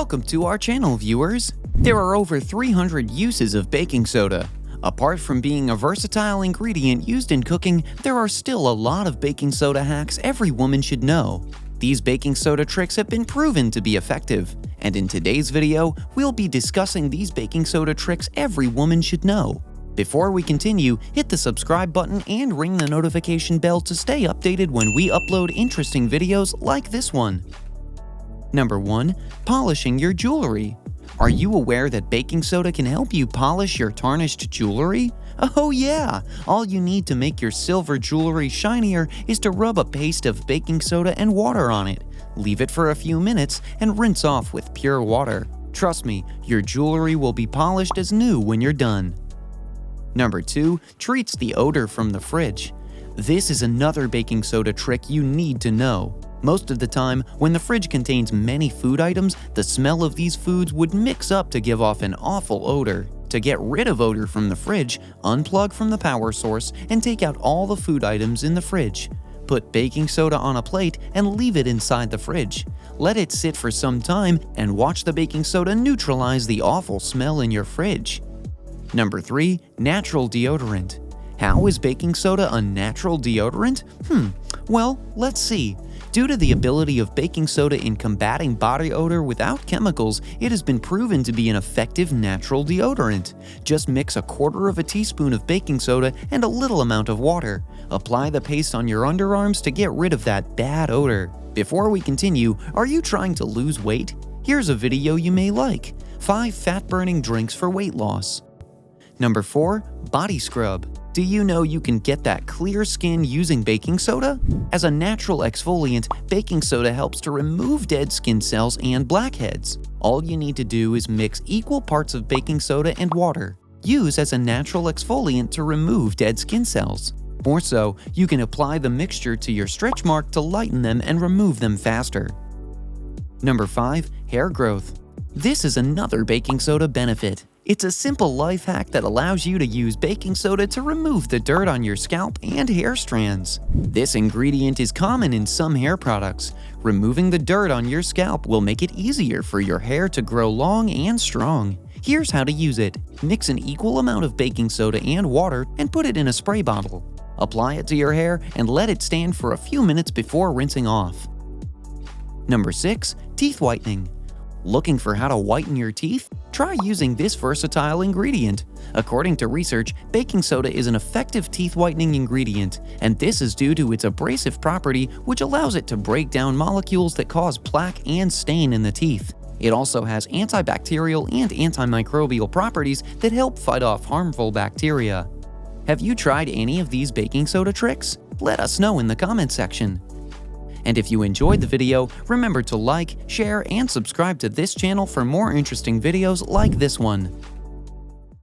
Welcome to our channel, viewers. There are over 300 uses of baking soda. Apart from being a versatile ingredient used in cooking, there are still a lot of baking soda hacks every woman should know. These baking soda tricks have been proven to be effective, and in today's video, we'll be discussing these baking soda tricks every woman should know. Before we continue, hit the subscribe button and ring the notification bell to stay updated when we upload interesting videos like this one. Number 1. Polishing your jewelry. Are you aware that baking soda can help you polish your tarnished jewelry? Oh yeah! All you need to make your silver jewelry shinier is to rub a paste of baking soda and water on it. Leave it for a few minutes and rinse off with pure water. Trust me, your jewelry will be polished as new when you're done. Number 2. Treats the odor from the fridge. This is another baking soda trick you need to know. Most of the time, when the fridge contains many food items, the smell of these foods would mix up to give off an awful odor. To get rid of odor from the fridge, unplug from the power source and take out all the food items in the fridge. Put baking soda on a plate and leave it inside the fridge. Let it sit for some time and watch the baking soda neutralize the awful smell in your fridge. Number 3. Natural deodorant. How is baking soda a natural deodorant? Well, let's see. Due to the ability of baking soda in combating body odor without chemicals, it has been proven to be an effective natural deodorant. Just mix a quarter of a teaspoon of baking soda and a little amount of water. Apply the paste on your underarms to get rid of that bad odor. Before we continue, are you trying to lose weight? Here's a video you may like. 5 fat-burning drinks for weight loss. Number 4. Body scrub. Do you know you can get that clear skin using baking soda? As a natural exfoliant, baking soda helps to remove dead skin cells and blackheads. All you need to do is mix equal parts of baking soda and water. Use as a natural exfoliant to remove dead skin cells. More so, you can apply the mixture to your stretch mark to lighten them and remove them faster. Number 5. Hair growth. This is another baking soda benefit. It's a simple life hack that allows you to use baking soda to remove the dirt on your scalp and hair strands. This ingredient is common in some hair products. Removing the dirt on your scalp will make it easier for your hair to grow long and strong. Here's how to use it. Mix an equal amount of baking soda and water and put it in a spray bottle. Apply it to your hair and let it stand for a few minutes before rinsing off. Number 6. Teeth whitening. Looking for how to whiten your teeth? Try using this versatile ingredient. According to research, baking soda is an effective teeth whitening ingredient, and this is due to its abrasive property, which allows it to break down molecules that cause plaque and stain in the teeth. It also has antibacterial and antimicrobial properties that help fight off harmful bacteria. Have you tried any of these baking soda tricks? Let us know in the comment section. And if you enjoyed the video, remember to like, share, and subscribe to this channel for more interesting videos like this one.